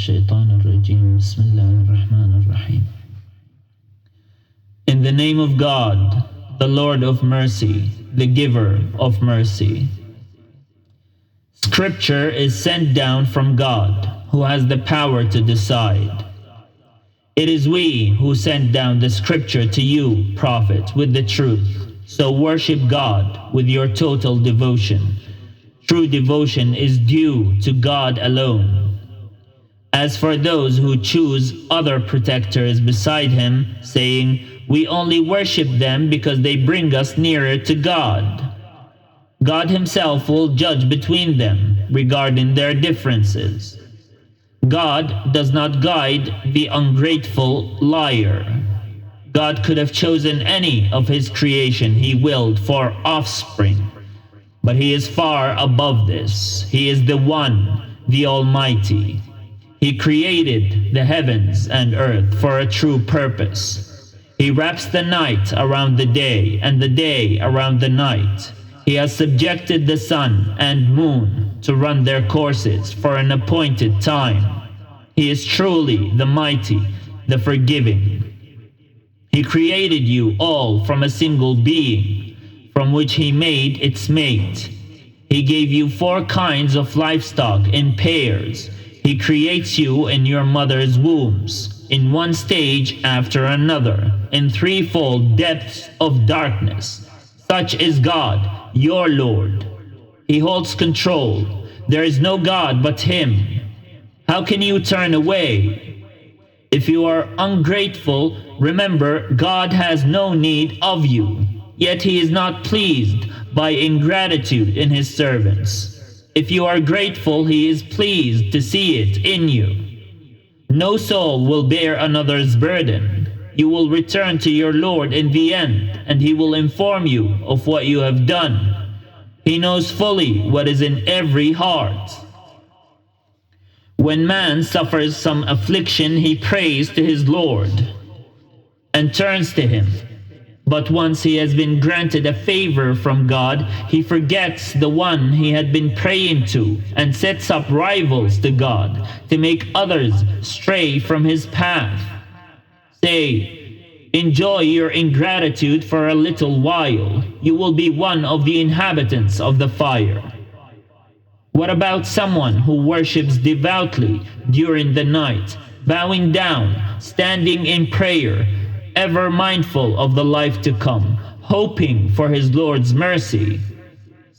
الشيطان الرجيم بسم الله الرحمن الرحيم. In the name of God, the Lord of mercy, the giver of mercy. Scripture is sent down from God, who has the power to decide. It is we who sent down the scripture to you, prophet, with the truth. So worship God with your total devotion. True devotion is due to God alone. As for those who choose other protectors beside him, saying, "We only worship them because they bring us nearer to God," God himself will judge between them regarding their differences. God does not guide the ungrateful liar. God could have chosen any of his creation he willed for offspring, but he is far above this. He is the One, the Almighty. He created the heavens and earth for a true purpose. He wraps the night around the day and the day around the night. He has subjected the sun and moon to run their courses for an appointed time. He is truly the mighty, the forgiving. He created you all from a single being, from which he made its mate. He gave you 4 kinds of livestock in pairs. He creates you in your mother's wombs, in one stage after another, in threefold depths of darkness. Such is God, your Lord. He holds control. There is no God but him. How can you turn away? If you are ungrateful, remember God has no need of you, yet he is not pleased by ingratitude in his servants. If you are grateful, he is pleased to see it in you. No soul will bear another's burden. You will return to your Lord in the end, and he will inform you of what you have done. He knows fully what is in every heart. When man suffers some affliction, he prays to his Lord and turns to him. But once he has been granted a favor from God, he forgets the one he had been praying to and sets up rivals to God to make others stray from his path. Say, enjoy your ingratitude for a little while. You will be one of the inhabitants of the fire. What about someone who worships devoutly during the night, bowing down, standing in prayer, ever mindful of the life to come, hoping for his Lord's mercy?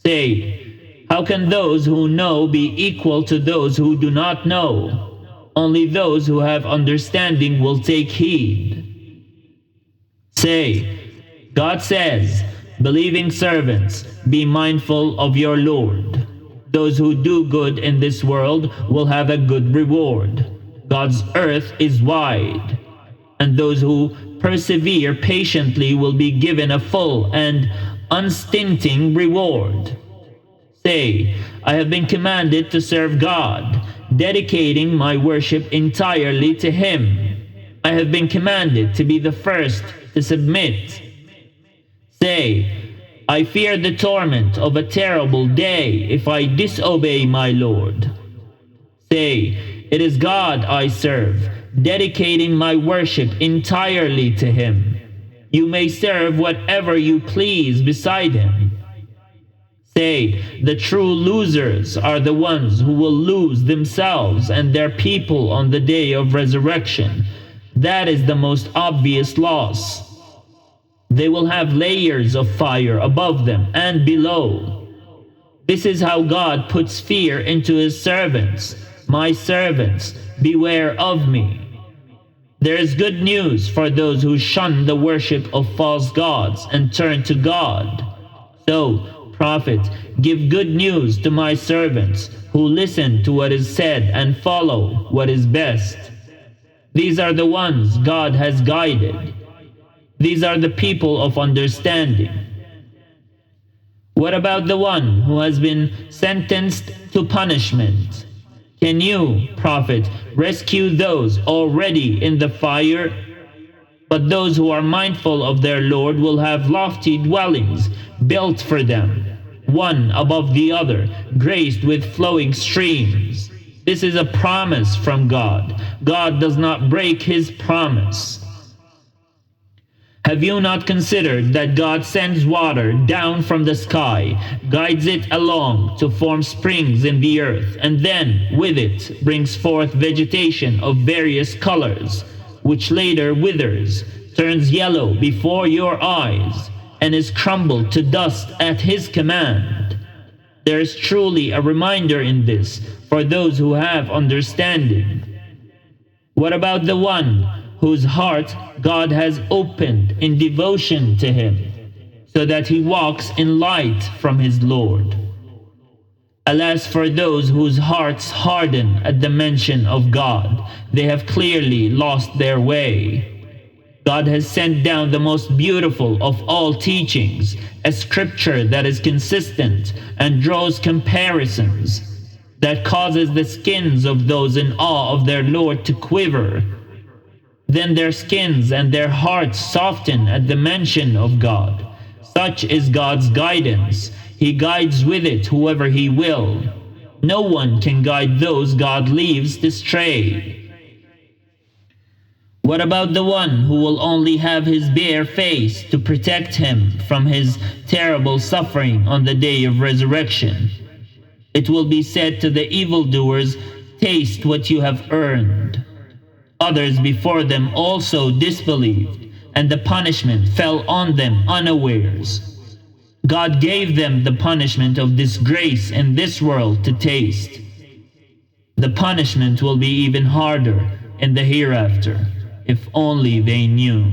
Say, how can those who know be equal to those who do not know? Only those who have understanding will take heed. Say, God says, believing servants, be mindful of your Lord. Those who do good in this world will have a good reward. God's earth is wide, and those who persevere patiently will be given a full and unstinting reward. Say, I have been commanded to serve God, dedicating my worship entirely to him. I have been commanded to be the first to submit. Say, I fear the torment of a terrible day if I disobey my Lord. Say, it is God I serve, dedicating my worship entirely to him. You may serve whatever you please beside him. Say, the true losers are the ones who will lose themselves and their people on the day of resurrection. That is the most obvious loss. They will have layers of fire above them and below. This is how God puts fear into his servants. My servants, beware of me. There is good news for those who shun the worship of false gods and turn to God. So, prophet, give good news to my servants who listen to what is said and follow what is best. These are the ones God has guided. These are the people of understanding. What about the one who has been sentenced to punishment? Can you, prophet, rescue those already in the fire? But those who are mindful of their Lord will have lofty dwellings built for them, one above the other, graced with flowing streams. This is a promise from God. God does not break his promise. Have you not considered that God sends water down from the sky, guides it along to form springs in the earth, and then with it brings forth vegetation of various colors, which later withers, turns yellow before your eyes, and is crumbled to dust at his command? There is truly a reminder in this for those who have understanding. What about the one whose heart God has opened in devotion to him, so that he walks in light from his Lord? Alas for those whose hearts harden at the mention of God, they have clearly lost their way. God has sent down the most beautiful of all teachings, a scripture that is consistent and draws comparisons, that causes the skins of those in awe of their Lord to quiver. Then their skins and their hearts soften at the mention of God. Such is God's guidance. He guides with it whoever he will. No one can guide those God leaves to stray. What about the one who will only have his bare face to protect him from his terrible suffering on the day of resurrection? It will be said to the evildoers, "Taste what you have earned." Others before them also disbelieved, and the punishment fell on them unawares. God gave them the punishment of disgrace in this world to taste. The punishment will be even harder in the hereafter, if only they knew.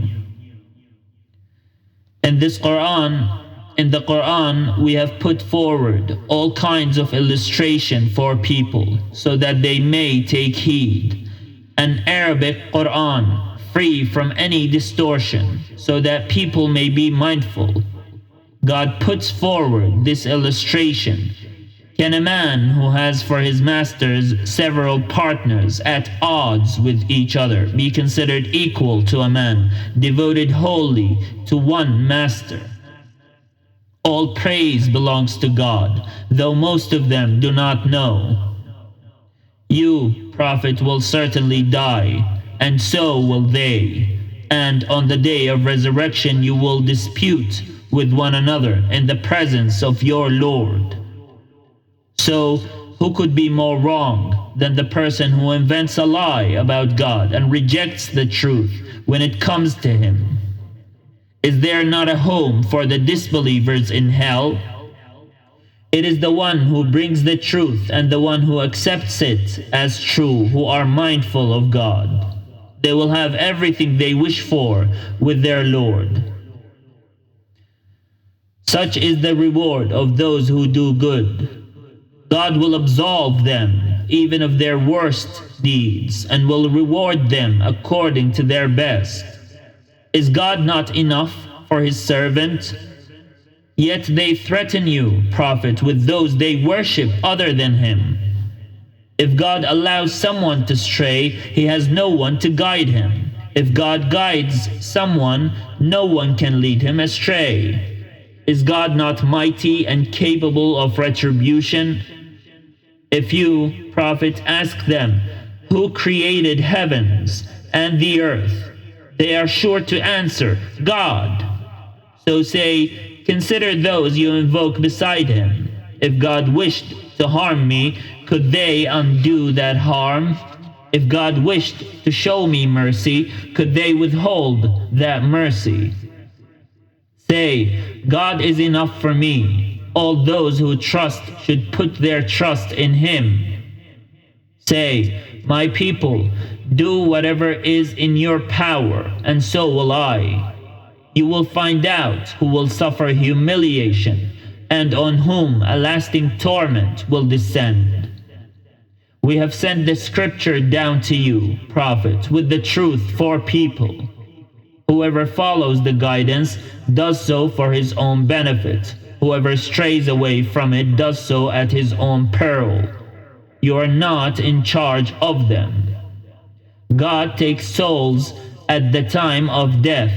In the Quran, we have put forward all kinds of illustration for people so that they may take heed. An Arabic Quran, free from any distortion, so that people may be mindful. God puts forward this illustration. Can a man who has for his masters several partners at odds with each other be considered equal to a man devoted wholly to one master? All praise belongs to God, though most of them do not know. You, Prophet, will certainly die, and so will they. And on the day of resurrection you will dispute with one another in the presence of your Lord. So, who could be more wrong than the person who invents a lie about God and rejects the truth when it comes to him? Is there not a home for the disbelievers in hell? It is the one who brings the truth and the one who accepts it as true who are mindful of God. They will have everything they wish for with their Lord. Such is the reward of those who do good. God will absolve them even of their worst deeds and will reward them according to their best. Is God not enough for his servant? Yet they threaten you, Prophet, with those they worship other than him. If God allows someone to stray, he has no one to guide him. If God guides someone, no one can lead him astray. Is God not mighty and capable of retribution? If you, Prophet, ask them, who created heavens and the earth, they are sure to answer, God. So say, consider those you invoke beside him. If God wished to harm me, could they undo that harm? If God wished to show me mercy, could they withhold that mercy? Say, God is enough for me. All those who trust should put their trust in him. Say, my people, do whatever is in your power, and so will I. You will find out who will suffer humiliation, and on whom a lasting torment will descend. We have sent the scripture down to you, Prophet, with the truth for people. Whoever follows the guidance does so for his own benefit. Whoever strays away from it does so at his own peril. You are not in charge of them. God takes souls at the time of death,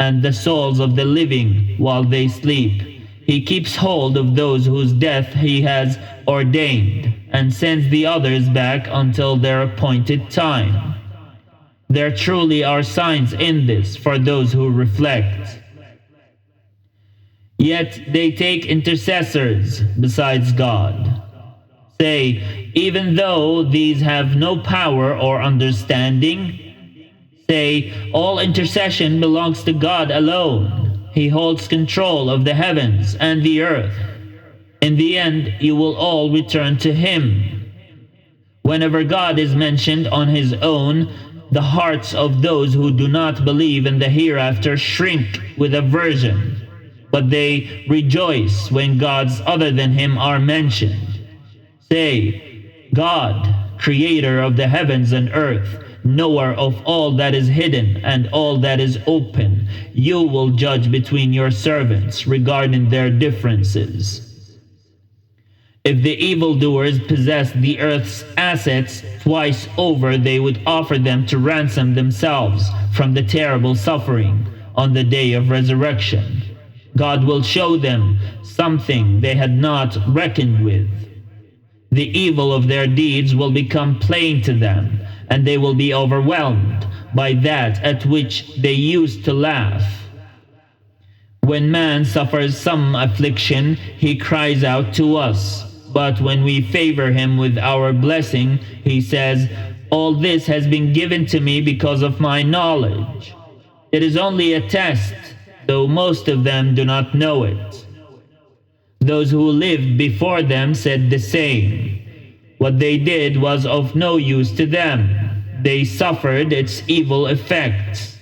and the souls of the living while they sleep. He keeps hold of those whose death he has ordained, and sends the others back until their appointed time. There truly are signs in this for those who reflect. Yet they take intercessors besides God. Say, even though these have no power or understanding, say, all intercession belongs to God alone. He holds control of the heavens and the earth. In the end, you will all return to Him. Whenever God is mentioned on His own, the hearts of those who do not believe in the hereafter shrink with aversion, but they rejoice when gods other than Him are mentioned. Say, God, creator of the heavens and earth, knower of all that is hidden and all that is open, you will judge between your servants regarding their differences. If the evildoers possessed the earth's assets, twice over they would offer them to ransom themselves from the terrible suffering on the day of resurrection. God will show them something they had not reckoned with. The evil of their deeds will become plain to them, and they will be overwhelmed by that at which they used to laugh. When man suffers some affliction, he cries out to us. But when we favor him with our blessing, he says, all this has been given to me because of my knowledge. It is only a test, though most of them do not know it. Those who lived before them said the same. What they did was of no use to them. They suffered its evil effects.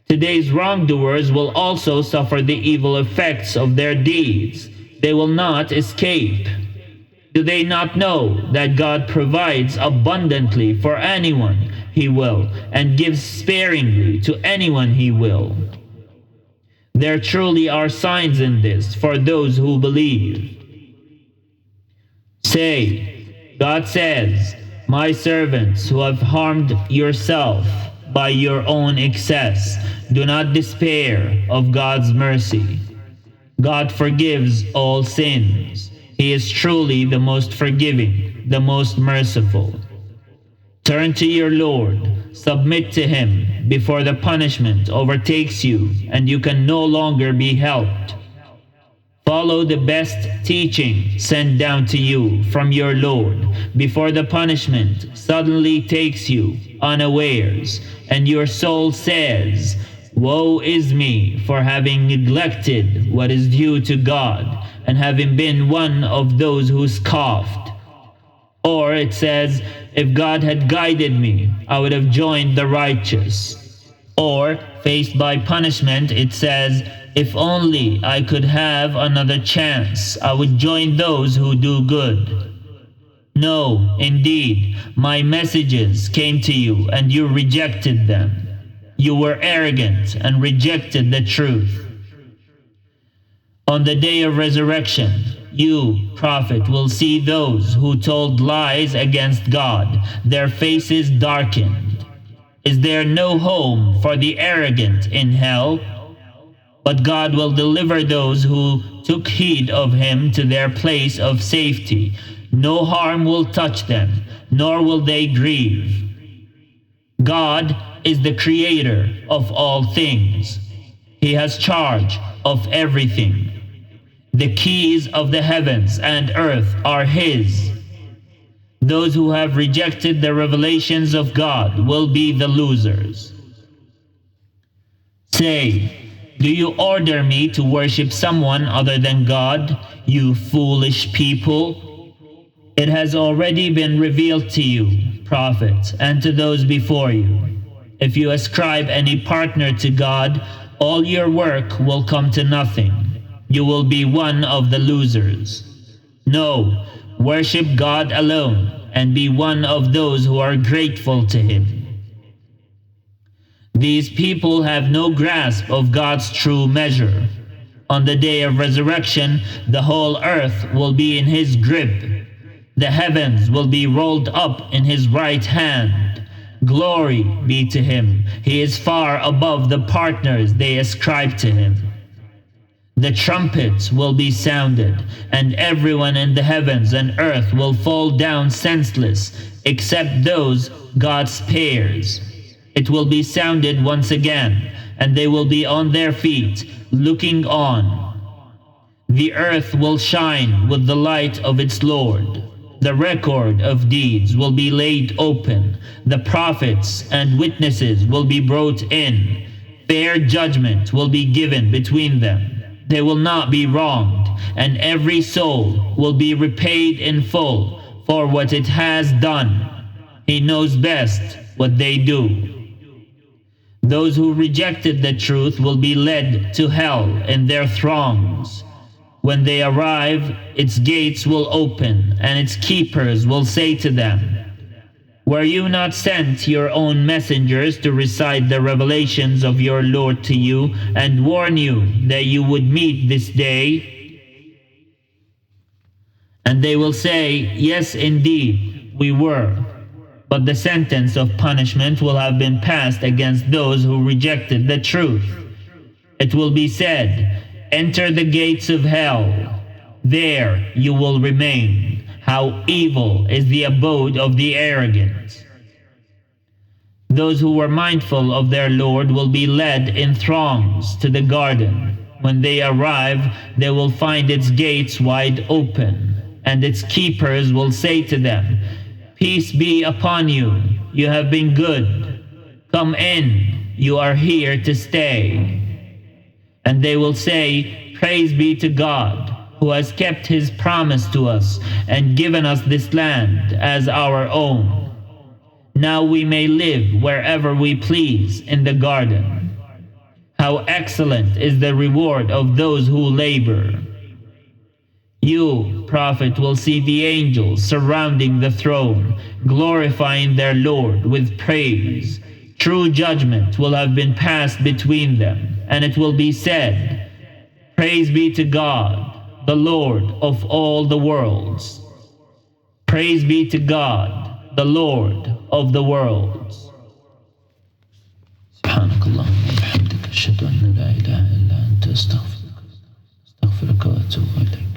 Today's wrongdoers will also suffer the evil effects of their deeds. They will not escape. Do they not know that God provides abundantly for anyone He will, and gives sparingly to anyone He will? There truly are signs in this for those who believe. Say, God says, my servants who have harmed yourself by your own excess, do not despair of God's mercy. God forgives all sins. He is truly the most forgiving, the most merciful. Turn to your Lord, submit to Him before the punishment overtakes you and you can no longer be helped. Follow the best teaching sent down to you from your Lord before the punishment suddenly takes you unawares and your soul says, woe is me for having neglected what is due to God and having been one of those who scoffed. Or it says, if God had guided me, I would have joined the righteous. Or, faced by punishment, it says, if only I could have another chance, I would join those who do good. No, indeed, my messages came to you and you rejected them. You were arrogant and rejected the truth. On the day of resurrection, you, prophet, will see those who told lies against God, their faces darkened. Is there no home for the arrogant in hell? But God will deliver those who took heed of Him to their place of safety. No harm will touch them, nor will they grieve. God is the creator of all things. He has charge of everything. The keys of the heavens and earth are His. Those who have rejected the revelations of God will be the losers. Say, do you order me to worship someone other than God, you foolish people? It has already been revealed to you, prophet, and to those before you. If you ascribe any partner to God, all your work will come to nothing. You will be one of the losers. No, worship God alone and be one of those who are grateful to Him. These people have no grasp of God's true measure. On the day of resurrection, the whole earth will be in His grip. The heavens will be rolled up in His right hand. Glory be to Him. He is far above the partners they ascribe to Him. The trumpet will be sounded, and everyone in the heavens and earth will fall down senseless, except those God spares. It will be sounded once again, and they will be on their feet, looking on. The earth will shine with the light of its Lord. The record of deeds will be laid open. The prophets and witnesses will be brought in. Fair judgment will be given between them. They will not be wronged, and every soul will be repaid in full for what it has done. He knows best what they do. Those who rejected the truth will be led to hell in their throngs. When they arrive, its gates will open, and its keepers will say to them, "Were you not sent your own messengers to recite the revelations of your Lord to you and warn you that you would meet this day?" And they will say, "Yes, indeed, we were." But the sentence of punishment will have been passed against those who rejected the truth. It will be said, "Enter the gates of hell. There you will remain. How evil is the abode of the arrogant." Those who were mindful of their Lord will be led in throngs to the garden. When they arrive, they will find its gates wide open, and its keepers will say to them, "Peace be upon you. You have been good. Come in. You are here to stay." And they will say, "Praise be to God, who has kept his promise to us and given us this land as our own. Now we may live wherever we please in the garden. How excellent is the reward of those who labor." You, Prophet, will see the angels surrounding the throne, glorifying their Lord with praise. True judgment will have been passed between them, and it will be said, "Praise be to God, the Lord of all the worlds." Praise be to God, the Lord of the worlds. سبحانك اللهم وبحمدك أشهد أن لا إله إلا أنت أستغفرك وأتوب إليك.